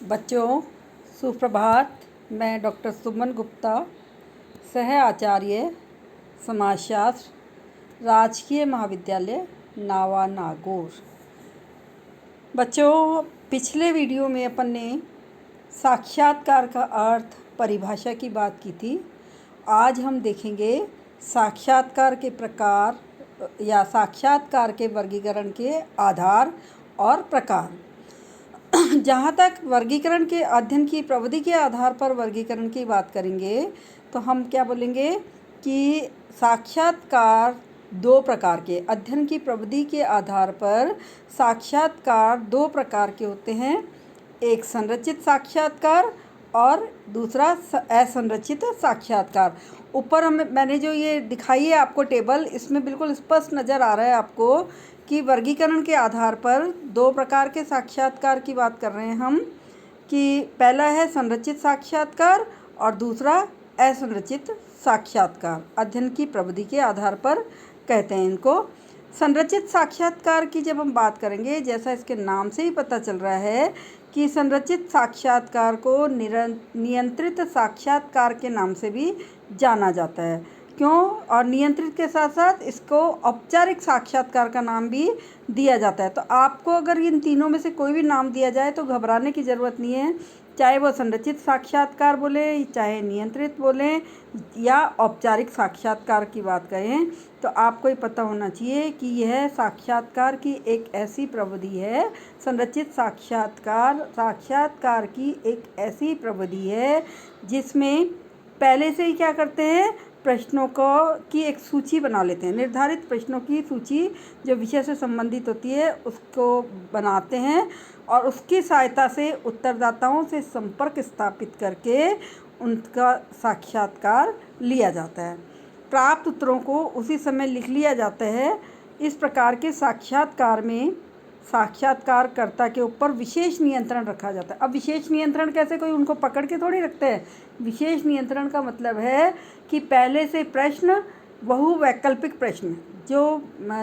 बच्चों, सुप्रभात। मैं डॉक्टर सुमन गुप्ता, सह आचार्य समाजशास्त्र, राजकीय महाविद्यालय नावा नागौर। बच्चों, पिछले वीडियो में अपन ने साक्षात्कार का अर्थ, परिभाषा की बात की थी। आज हम देखेंगे साक्षात्कार के प्रकार या साक्षात्कार के वर्गीकरण के आधार और प्रकार। जहाँ तक वर्गीकरण के अध्ययन की प्रविधि के आधार पर वर्गीकरण की बात करेंगे तो हम क्या बोलेंगे कि साक्षात्कार दो प्रकार के, अध्ययन की प्रविधि के आधार पर साक्षात्कार दो प्रकार के होते हैं। एक संरचित साक्षात्कार और दूसरा असंरचित साक्षात्कार। ऊपर मैंने जो ये दिखाई है आपको टेबल, इसमें बिल्कुल स्पष्ट नज़र आ रहा है आपको कि वर्गीकरण के आधार पर दो प्रकार के साक्षात्कार की बात कर रहे हैं हम, कि पहला है संरचित साक्षात्कार और दूसरा असंरचित साक्षात्कार। अध्ययन की प्रविधि के आधार पर कहते हैं इनको। संरचित साक्षात्कार की जब हम बात करेंगे, जैसा इसके नाम से ही पता चल रहा है कि संरचित साक्षात्कार को नियंत्रित साक्षात्कार के नाम से भी जाना जाता है। क्यों? और नियंत्रित के साथ साथ इसको औपचारिक साक्षात्कार का नाम भी दिया जाता है। तो आपको अगर इन तीनों में से कोई भी नाम दिया जाए तो घबराने की ज़रूरत नहीं है, चाहे वो संरचित साक्षात्कार बोले, चाहे नियंत्रित बोले या औपचारिक साक्षात्कार की बात करें, तो आपको ये पता होना चाहिए कि यह साक्षात्कार की एक ऐसी प्रविधि है, संरचित साक्षात्कार की एक ऐसी प्रविधि है जिसमें पहले से ही क्या करते हैं, प्रश्नों की एक सूची बना लेते हैं। निर्धारित प्रश्नों की सूची जो विषय से संबंधित होती है उसको बनाते हैं और उसकी सहायता से उत्तरदाताओं से संपर्क स्थापित करके उनका साक्षात्कार लिया जाता है। प्राप्त उत्तरों को उसी समय लिख लिया जाता है। इस प्रकार के साक्षात्कार में साक्षात्कारकर्ता के ऊपर विशेष नियंत्रण रखा जाता है। अब विशेष नियंत्रण कैसे, कोई उनको पकड़ के थोड़ी रखते हैं। विशेष नियंत्रण का मतलब है कि पहले से प्रश्न, बहुवैकल्पिक प्रश्न,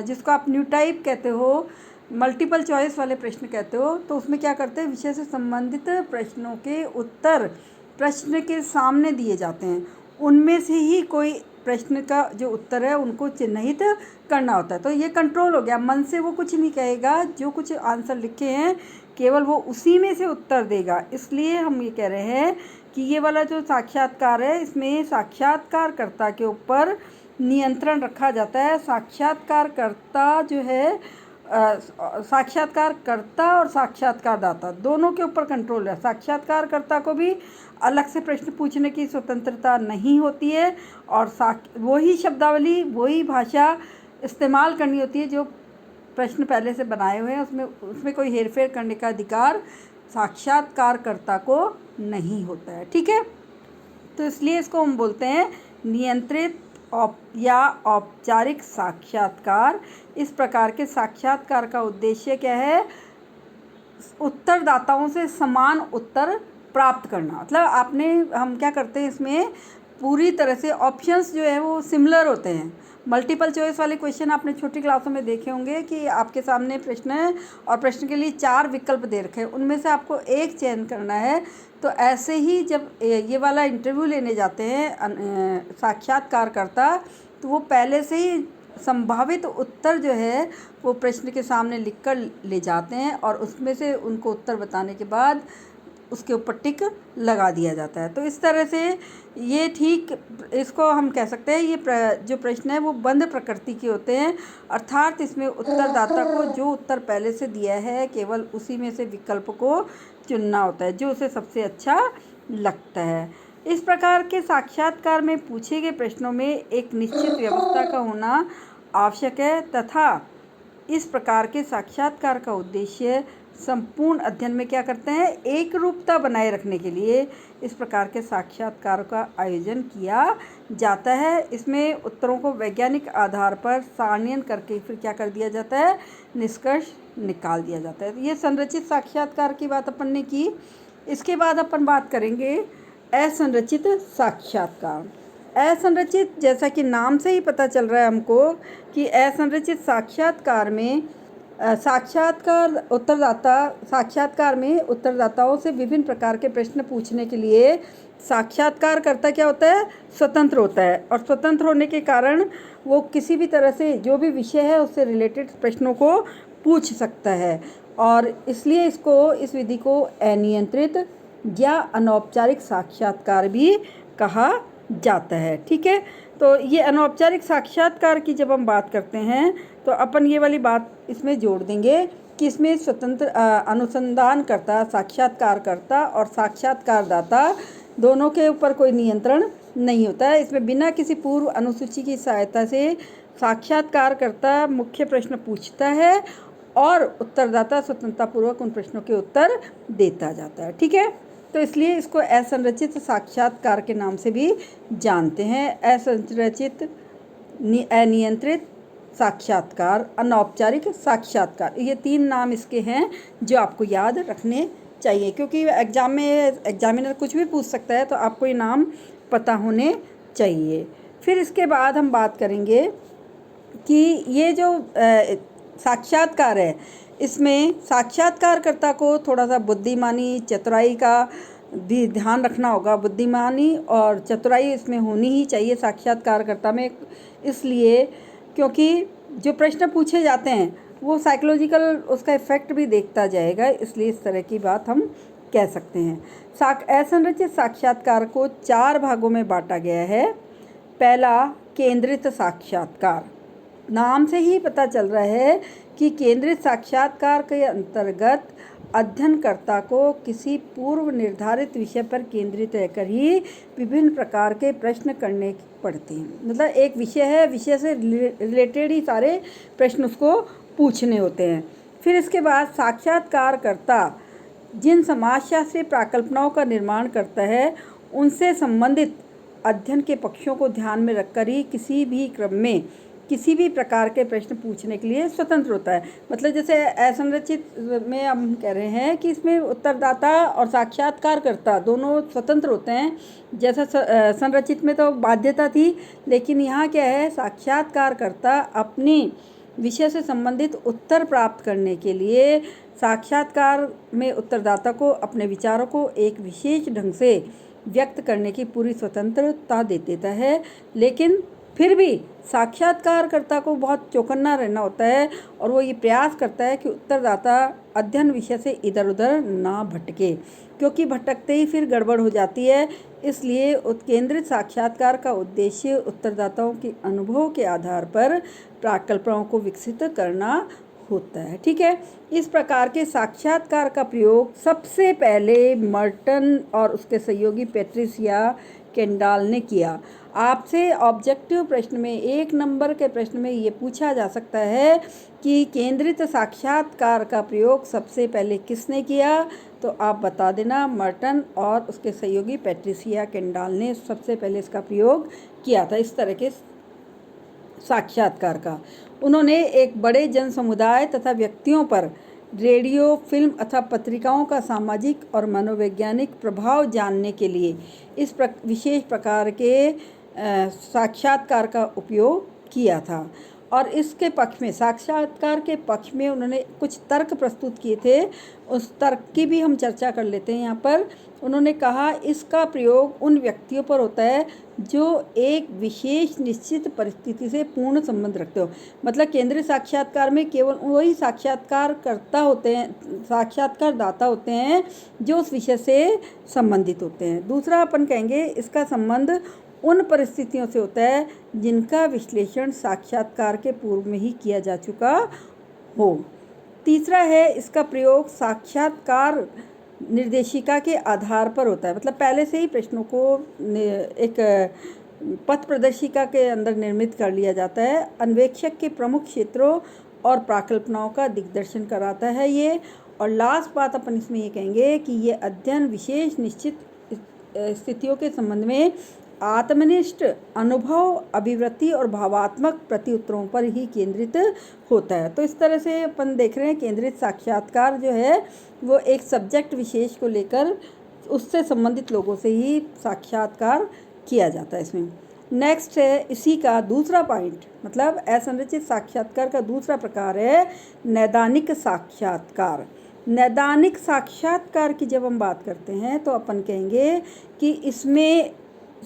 जिसको आप न्यू टाइप कहते हो, मल्टीपल चॉइस वाले प्रश्न कहते हो, तो उसमें क्या करते हैं, विषय से संबंधित प्रश्नों के उत्तर प्रश्न के सामने दिए जाते हैं। उनमें से ही कोई प्रश्न का जो उत्तर है उनको चिन्हित करना होता है। तो ये कंट्रोल हो गया, मन से वो कुछ नहीं कहेगा, जो कुछ आंसर लिखे हैं केवल वो उसी में से उत्तर देगा। इसलिए हम ये कह रहे हैं कि ये वाला जो साक्षात्कार है इसमें साक्षात्कारकर्ता के ऊपर नियंत्रण रखा जाता है। साक्षात्कारकर्ता जो है, साक्षात्कारकर्ता और साक्षात्कारदाता दोनों के ऊपर कंट्रोल है। साक्षात्कारकर्ता को भी अलग से प्रश्न पूछने की स्वतंत्रता नहीं होती है और वही शब्दावली, वही भाषा इस्तेमाल करनी होती है जो प्रश्न पहले से बनाए हुए हैं। उसमें कोई हेरफेर करने का अधिकार साक्षात्कारकर्ता को नहीं होता है। ठीक है, तो इसलिए इसको हम बोलते हैं नियंत्रित या औपचारिक साक्षात्कार। इस प्रकार के साक्षात्कार का उद्देश्य क्या है, उत्तरदाताओं से समान उत्तर प्राप्त करना। मतलब हम क्या करते हैं, इसमें पूरी तरह से ऑप्शंस जो है वो सिमिलर होते हैं। मल्टीपल चॉइस वाले क्वेश्चन आपने छोटी क्लासों में देखे होंगे कि आपके सामने प्रश्न है और प्रश्न के लिए 4 विकल्प दे रखे हैं, उनमें से आपको एक चयन करना है। तो ऐसे ही जब ये वाला इंटरव्यू लेने जाते हैं साक्षात्कारकर्ता, तो वो पहले से ही संभावित उत्तर जो है वो प्रश्न के सामने लिखकर ले जाते हैं और उसमें से उनको उत्तर बताने के बाद उसके ऊपर टिक लगा दिया जाता है। तो इस तरह से ये ठीक, इसको हम कह सकते हैं ये जो प्रश्न है वो बंद प्रकृति के होते हैं, अर्थात इसमें उत्तरदाता को जो उत्तर पहले से दिया है केवल उसी में से विकल्प को चुनना होता है जो उसे सबसे अच्छा लगता है। इस प्रकार के साक्षात्कार में पूछे गए प्रश्नों में एक निश्चित व्यवस्था का होना आवश्यक है तथा इस प्रकार के साक्षात्कार का उद्देश्य संपूर्ण अध्ययन में क्या करते हैं, एक रूपता बनाए रखने के लिए इस प्रकार के साक्षात्कार का आयोजन किया जाता है। इसमें उत्तरों को वैज्ञानिक आधार पर सारणीयन करके फिर क्या कर दिया जाता है, निष्कर्ष निकाल दिया जाता है। ये संरचित साक्षात्कार की बात अपन ने की। इसके बाद अपन बात करेंगे असंरचित साक्षात्कार। असंरचित, जैसा कि नाम से ही पता चल रहा है हमको कि असंरचित साक्षात्कार में साक्षात्कार में उत्तरदाताओं से विभिन्न प्रकार के प्रश्न पूछने के लिए साक्षात्कारकर्ता क्या होता है, स्वतंत्र होता है। और स्वतंत्र होने के कारण वो किसी भी तरह से जो भी विषय है उससे रिलेटेड प्रश्नों को पूछ सकता है। और इसलिए इस विधि को अनियंत्रित या अनौपचारिक साक्षात्कार भी कहा जाता है। ठीक है, तो ये अनौपचारिक साक्षात्कार की जब हम बात करते हैं तो अपन ये वाली बात इसमें जोड़ देंगे कि इसमें स्वतंत्र अनुसंधानकर्ता, साक्षात्कारकर्ता और साक्षात्कारदाता दोनों के ऊपर कोई नियंत्रण नहीं होता है। इसमें बिना किसी पूर्व अनुसूची की सहायता से साक्षात्कारकर्ता मुख्य प्रश्न पूछता है और उत्तरदाता स्वतंत्रतापूर्वक उन प्रश्नों के उत्तर देता जाता है। ठीक है, तो इसलिए इसको असंरचित साक्षात्कार के नाम से भी जानते हैं। असंरचित, अनियंत्रित साक्षात्कार, अनौपचारिक साक्षात्कार, ये 3 नाम इसके हैं जो आपको याद रखने चाहिए, क्योंकि एग्ज़ाम में एग्जामिनर कुछ भी पूछ सकता है, तो आपको ये नाम पता होने चाहिए। फिर इसके बाद हम बात करेंगे कि ये जो साक्षात्कार है, इसमें साक्षात्कारकर्ता को थोड़ा सा बुद्धिमानी, चतुराई का भी ध्यान रखना होगा। बुद्धिमानी और चतुराई इसमें होनी ही चाहिए साक्षात्कारकर्ता में, इसलिए क्योंकि जो प्रश्न पूछे जाते हैं वो साइकोलॉजिकल उसका इफ़ेक्ट भी देखता जाएगा, इसलिए इस तरह की बात हम कह सकते हैं। असंरचित साक्षात्कार को 4 भागों में बांटा गया है। पहला, केंद्रित साक्षात्कार। नाम से ही पता चल रहा है कि केंद्रित साक्षात्कार के अंतर्गत अध्ययनकर्ता को किसी पूर्व निर्धारित विषय पर केंद्रित रहकर ही विभिन्न प्रकार के प्रश्न करने पड़ते हैं। मतलब एक विषय है, विषय से रिलेटेड ही सारे प्रश्न उसको पूछने होते हैं। फिर इसके बाद साक्षात्कारकर्ता जिन समाजशास्त्रीय प्राकल्पनाओं का निर्माण करता है उनसे संबंधित अध्ययन के पक्षों को ध्यान में रखकर ही किसी भी क्रम में किसी भी प्रकार के प्रश्न पूछने के लिए स्वतंत्र होता है। मतलब जैसे असंरचित में हम कह रहे हैं कि इसमें उत्तरदाता और साक्षात्कारकर्ता दोनों स्वतंत्र होते हैं। जैसा संरचित में तो बाध्यता थी, लेकिन यहाँ क्या है, साक्षात्कारकर्ता अपनी विषय से संबंधित उत्तर प्राप्त करने के लिए साक्षात्कार में उत्तरदाता को अपने विचारों को एक विशेष ढंग से व्यक्त करने की पूरी स्वतंत्रता दे देता है। लेकिन फिर भी साक्षात्कारकर्ता को बहुत चौकन्ना रहना होता है और वो ये प्रयास करता है कि उत्तरदाता अध्ययन विषय से इधर उधर ना भटके, क्योंकि भटकते ही फिर गड़बड़ हो जाती है। इसलिए उत्केंद्रित साक्षात्कार का उद्देश्य उत्तरदाताओं के अनुभव के आधार पर प्राकल्पनाओं को विकसित करना होता है। ठीक है, इस प्रकार के साक्षात्कार का प्रयोग सबसे पहले मर्टन और उसके सहयोगी पैट्रिसिया केंडाल ने किया। आपसे ऑब्जेक्टिव प्रश्न में 1 नंबर के प्रश्न में ये पूछा जा सकता है कि केंद्रित साक्षात्कार का प्रयोग सबसे पहले किसने किया, तो आप बता देना। मर्टन और उसके सहयोगी पैट्रिसिया केंडाल ने सबसे पहले इसका प्रयोग किया था। इस तरह के साक्षात्कार का उन्होंने एक बड़े जन समुदाय तथा व्यक्तियों पर रेडियो, फिल्म अथवा पत्रिकाओं का सामाजिक और मनोवैज्ञानिक प्रभाव जानने के लिए इस विशेष प्रकार के साक्षात्कार का उपयोग किया था। और इसके पक्ष में, साक्षात्कार के पक्ष में उन्होंने कुछ तर्क प्रस्तुत किए थे। उस तर्क की भी हम चर्चा कर लेते हैं यहाँ पर। उन्होंने कहा इसका प्रयोग उन व्यक्तियों पर होता है जो एक विशेष निश्चित परिस्थिति से पूर्ण संबंध रखते हो। मतलब केंद्रीय साक्षात्कार में केवल वही साक्षात्कारकर्ता होते हैं, साक्षात्कारदाता होते हैं जो उस विषय से संबंधित होते हैं। दूसरा अपन कहेंगे इसका संबंध उन परिस्थितियों से होता है जिनका विश्लेषण साक्षात्कार के पूर्व में ही किया जा चुका हो। तीसरा है इसका प्रयोग साक्षात्कार निर्देशिका के आधार पर होता है। मतलब पहले से ही प्रश्नों को एक पथ प्रदर्शिका के अंदर निर्मित कर लिया जाता है। अन्वेक्षक के प्रमुख क्षेत्रों और प्राकल्पनाओं का दिग्दर्शन कराता है ये। और लास्ट बात अपन इसमें ये कहेंगे कि ये अध्ययन विशेष निश्चित स्थितियों के संबंध में आत्मनिष्ठ अनुभव, अभिवृत्ति और भावात्मक प्रत्युत्तरों पर ही केंद्रित होता है। तो इस तरह से अपन देख रहे हैं केंद्रित साक्षात्कार जो है वो एक सब्जेक्ट विशेष को लेकर उससे संबंधित लोगों से ही साक्षात्कार किया जाता है इसमें। नेक्स्ट है इसी का दूसरा पॉइंट, मतलब असंरचित साक्षात्कार का दूसरा प्रकार है नैदानिक साक्षात्कार। नैदानिक साक्षात्कार की जब हम बात करते हैं तो अपन कहेंगे कि इसमें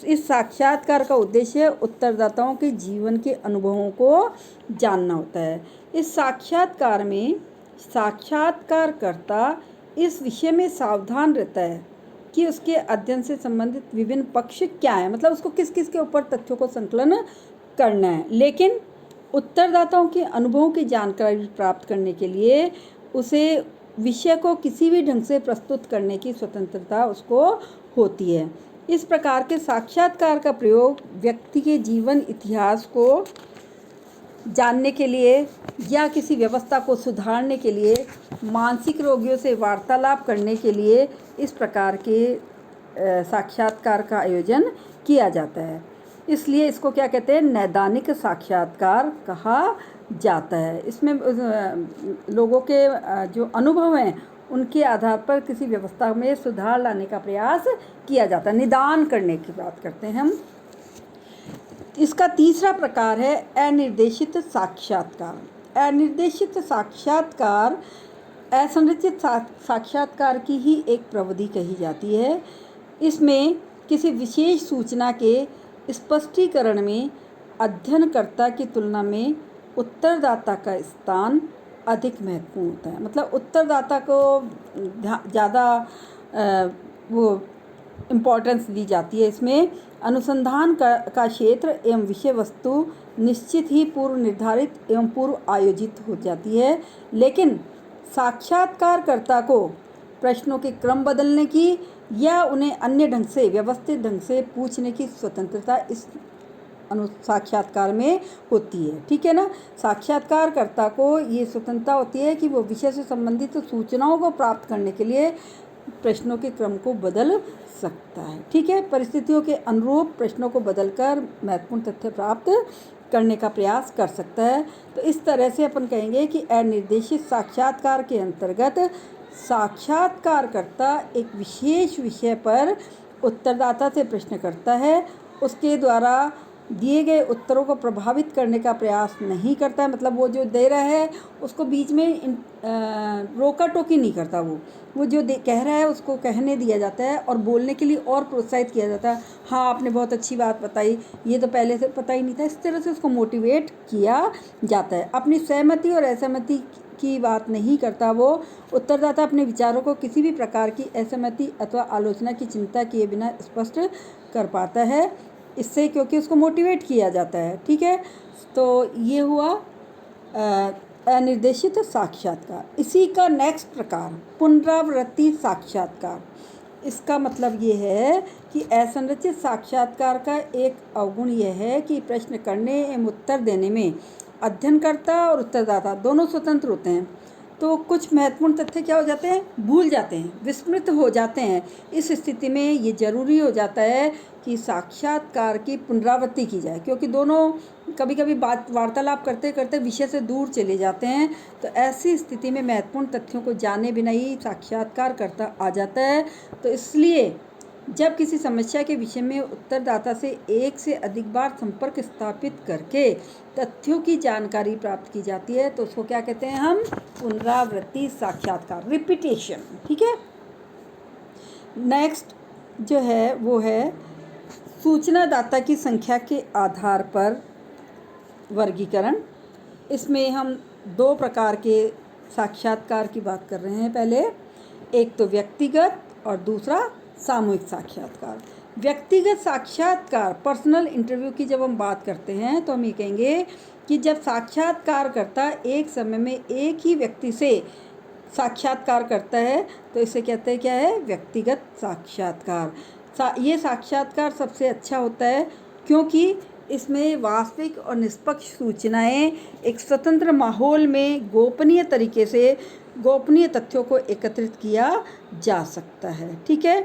इस साक्षात्कार का उद्देश्य उत्तरदाताओं के जीवन के अनुभवों को जानना होता है। इस साक्षात्कार में साक्षात्कारकर्ता इस विषय में सावधान रहता है कि उसके अध्ययन से संबंधित विभिन्न पक्ष क्या हैं, मतलब उसको किस किस के ऊपर तथ्यों को संकलन करना है। लेकिन उत्तरदाताओं के अनुभवों की जानकारी प्राप्त करने के लिए उसे विषय को किसी भी ढंग से प्रस्तुत करने की स्वतंत्रता उसको होती है। इस प्रकार के साक्षात्कार का प्रयोग व्यक्ति के जीवन इतिहास को जानने के लिए या किसी व्यवस्था को सुधारने के लिए, मानसिक रोगियों से वार्तालाप करने के लिए इस प्रकार के साक्षात्कार का आयोजन किया जाता है। इसलिए इसको क्या कहते हैं, नैदानिक साक्षात्कार कहा जाता है। इसमें लोगों के जो अनुभव हैं उनके आधार पर किसी व्यवस्था में सुधार लाने का प्रयास किया जाता है, निदान करने की बात करते हैं हम। इसका तीसरा प्रकार है अनिर्देशित साक्षात्कार। अनिर्देशित साक्षात्कार असंरचित साक्षात्कार की ही एक प्रविधि कही जाती है। इसमें किसी विशेष सूचना के स्पष्टीकरण में अध्ययनकर्ता की तुलना में उत्तरदाता का स्थान अधिक महत्वपूर्ण होता है। मतलब उत्तरदाता को ज़्यादा वो इम्पोर्टेंस दी जाती है। इसमें अनुसंधान का क्षेत्र एवं विषय वस्तु निश्चित ही पूर्व निर्धारित एवं पूर्व आयोजित हो जाती है, लेकिन साक्षात्कारकर्ता को प्रश्नों के क्रम बदलने की या उन्हें अन्य ढंग से व्यवस्थित ढंग से पूछने की स्वतंत्रता इस साक्षात्कार में होती है। ठीक है ना। साक्षात्कारकर्ता को ये स्वतंत्रता होती है कि वो विषय से संबंधित सूचनाओं को प्राप्त करने के लिए प्रश्नों के क्रम को बदल सकता है। ठीक है। परिस्थितियों के अनुरूप प्रश्नों को बदलकर महत्वपूर्ण तथ्य प्राप्त करने का प्रयास कर सकता है। तो इस तरह से अपन कहेंगे कि अनिर्देशित साक्षात्कार के अंतर्गत साक्षात्कारकर्ता एक विशेष विषय पर उत्तरदाता से प्रश्न करता है, उसके द्वारा दिए गए उत्तरों को प्रभावित करने का प्रयास नहीं करता है। मतलब वो जो दे रहा है उसको बीच में रोका टोकी नहीं करता। वो जो कह रहा है उसको कहने दिया जाता है और बोलने के लिए और प्रोत्साहित किया जाता है। हाँ, आपने बहुत अच्छी बात बताई, ये तो पहले से पता ही नहीं था। इस तरह से उसको मोटिवेट किया जाता है। अपनी सहमति और असहमति की बात नहीं करता वो। उत्तरदाता अपने विचारों को किसी भी प्रकार की असहमति अथवा आलोचना की चिंता किए बिना स्पष्ट कर पाता है, इससे क्योंकि उसको मोटिवेट किया जाता है। ठीक है। तो ये हुआ अनिर्देशित साक्षात्कार। इसी का नेक्स्ट प्रकार पुनरावृत्ति साक्षात्कार। इसका मतलब ये है कि असंरचित साक्षात्कार का एक अवगुण यह है कि प्रश्न करने एवं उत्तर देने में अध्ययनकर्ता और उत्तरदाता दोनों स्वतंत्र होते हैं। तो कुछ महत्वपूर्ण तथ्य क्या हो जाते हैं, भूल जाते हैं, विस्मृत हो जाते हैं। इस स्थिति में ये जरूरी हो जाता है कि साक्षात्कार की पुनरावृत्ति की जाए, क्योंकि दोनों कभी कभी वार्तालाप करते करते विषय से दूर चले जाते हैं। तो ऐसी स्थिति में महत्वपूर्ण तथ्यों को जाने बिना ही साक्षात्कारकर्ता आ जाता है। तो इसलिए जब किसी समस्या के विषय में उत्तरदाता से एक से अधिक बार संपर्क स्थापित करके तथ्यों की जानकारी प्राप्त की जाती है तो उसको क्या कहते हैं हम, पुनरावृत्ति साक्षात्कार, रिपीटेशन। ठीक है। नेक्स्ट जो है वो है सूचनादाता की संख्या के आधार पर वर्गीकरण। इसमें हम दो प्रकार के साक्षात्कार की बात कर रहे हैं। पहले एक तो व्यक्तिगत और दूसरा सामूहिक साक्षात्कार। व्यक्तिगत साक्षात्कार, पर्सनल इंटरव्यू की जब हम बात करते हैं तो हम ये कहेंगे कि जब साक्षात्कारकर्ता एक समय में एक ही व्यक्ति से साक्षात्कार करता है तो इसे कहते हैं क्या है, व्यक्तिगत साक्षात्कार। ये साक्षात्कार सबसे अच्छा होता है क्योंकि इसमें वास्तविक और निष्पक्ष सूचनाएं एक स्वतंत्र माहौल में गोपनीय तरीके से गोपनीय तथ्यों को एकत्रित किया जा सकता है। ठीक है।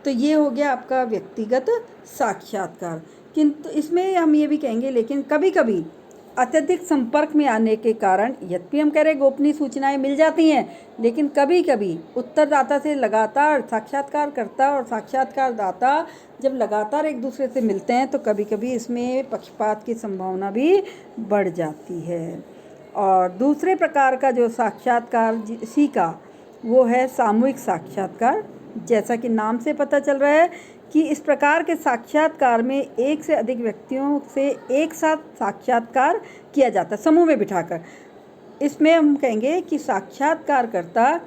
तो ये हो गया आपका व्यक्तिगत साक्षात्कार। किंतु इसमें हम ये भी कहेंगे लेकिन कभी कभी अत्यधिक संपर्क में आने के कारण यद्यपि हम कह रहे गोपनीय सूचनाएं मिल जाती हैं, लेकिन कभी कभी उत्तरदाता से लगातार साक्षात्कारकर्ता और साक्षात्कारदाता जब लगातार एक दूसरे से मिलते हैं तो कभी कभी इसमें पक्षपात की संभावना भी बढ़ जाती है। और दूसरे प्रकार का जो साक्षात्कार इसी का वो है सामूहिक साक्षात्कार। जैसा कि नाम से पता चल रहा है कि इस प्रकार के साक्षात्कार में एक से अधिक व्यक्तियों से एक साथ साक्षात्कार किया जाता है समूह में बिठाकर। इसमें हम कहेंगे कि साक्षात्कारकर्ता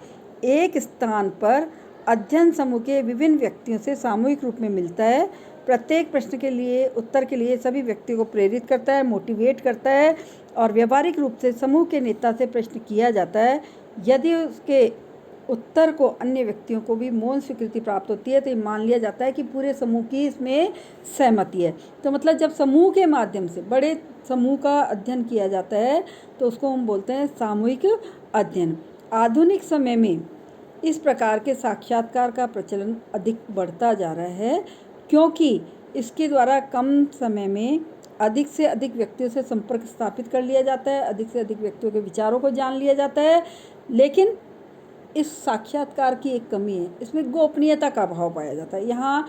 एक स्थान पर अध्ययन समूह के विभिन्न व्यक्तियों से सामूहिक रूप में मिलता है, प्रत्येक प्रश्न के लिए उत्तर के लिए सभी व्यक्तियों को प्रेरित करता है, मोटिवेट करता है और व्यवहारिक रूप से समूह के नेता से प्रश्न किया जाता है। यदि उसके उत्तर को अन्य व्यक्तियों को भी मौन स्वीकृति प्राप्त होती है तो ये मान लिया जाता है कि पूरे समूह की इसमें सहमति है। तो मतलब जब समूह के माध्यम से बड़े समूह का अध्ययन किया जाता है तो उसको हम बोलते हैं सामूहिक अध्ययन। आधुनिक समय में इस प्रकार के साक्षात्कार का प्रचलन अधिक बढ़ता जा रहा है क्योंकि इसके द्वारा कम समय में अधिक से अधिक व्यक्तियों से संपर्क स्थापित कर लिया जाता है, अधिक से अधिक व्यक्तियों के विचारों को जान लिया जाता है। लेकिन इस साक्षात्कार की एक कमी है, इसमें गोपनीयता का अभाव पाया जाता है। यहाँ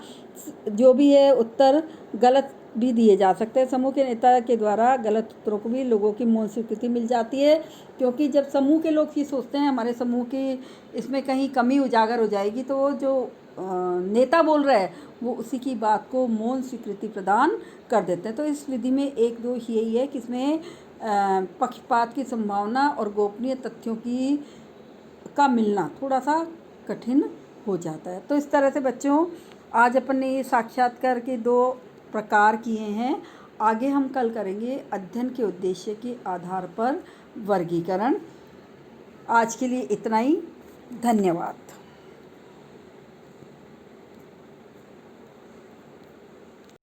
जो भी है उत्तर गलत भी दिए जा सकते हैं। समूह के नेता के द्वारा गलत उत्तरों को भी लोगों की मौन स्वीकृति मिल जाती है क्योंकि जब समूह के लोग ये सोचते हैं हमारे समूह की इसमें कहीं कमी उजागर हो जाएगी तो वो जो नेता बोल रहा है वो उसी की बात को मौन स्वीकृति प्रदान कर देते हैं। तो इस विधि में एक दोष यही है कि इसमें पक्षपात की संभावना और गोपनीय तथ्यों की का मिलना थोड़ा सा कठिन हो जाता है। तो इस तरह से बच्चों आज अपन ने ये साक्षात्कार के 2 प्रकार किए हैं। आगे हम कल करेंगे अध्ययन के उद्देश्य के आधार पर वर्गीकरण। आज के लिए इतना ही। धन्यवाद।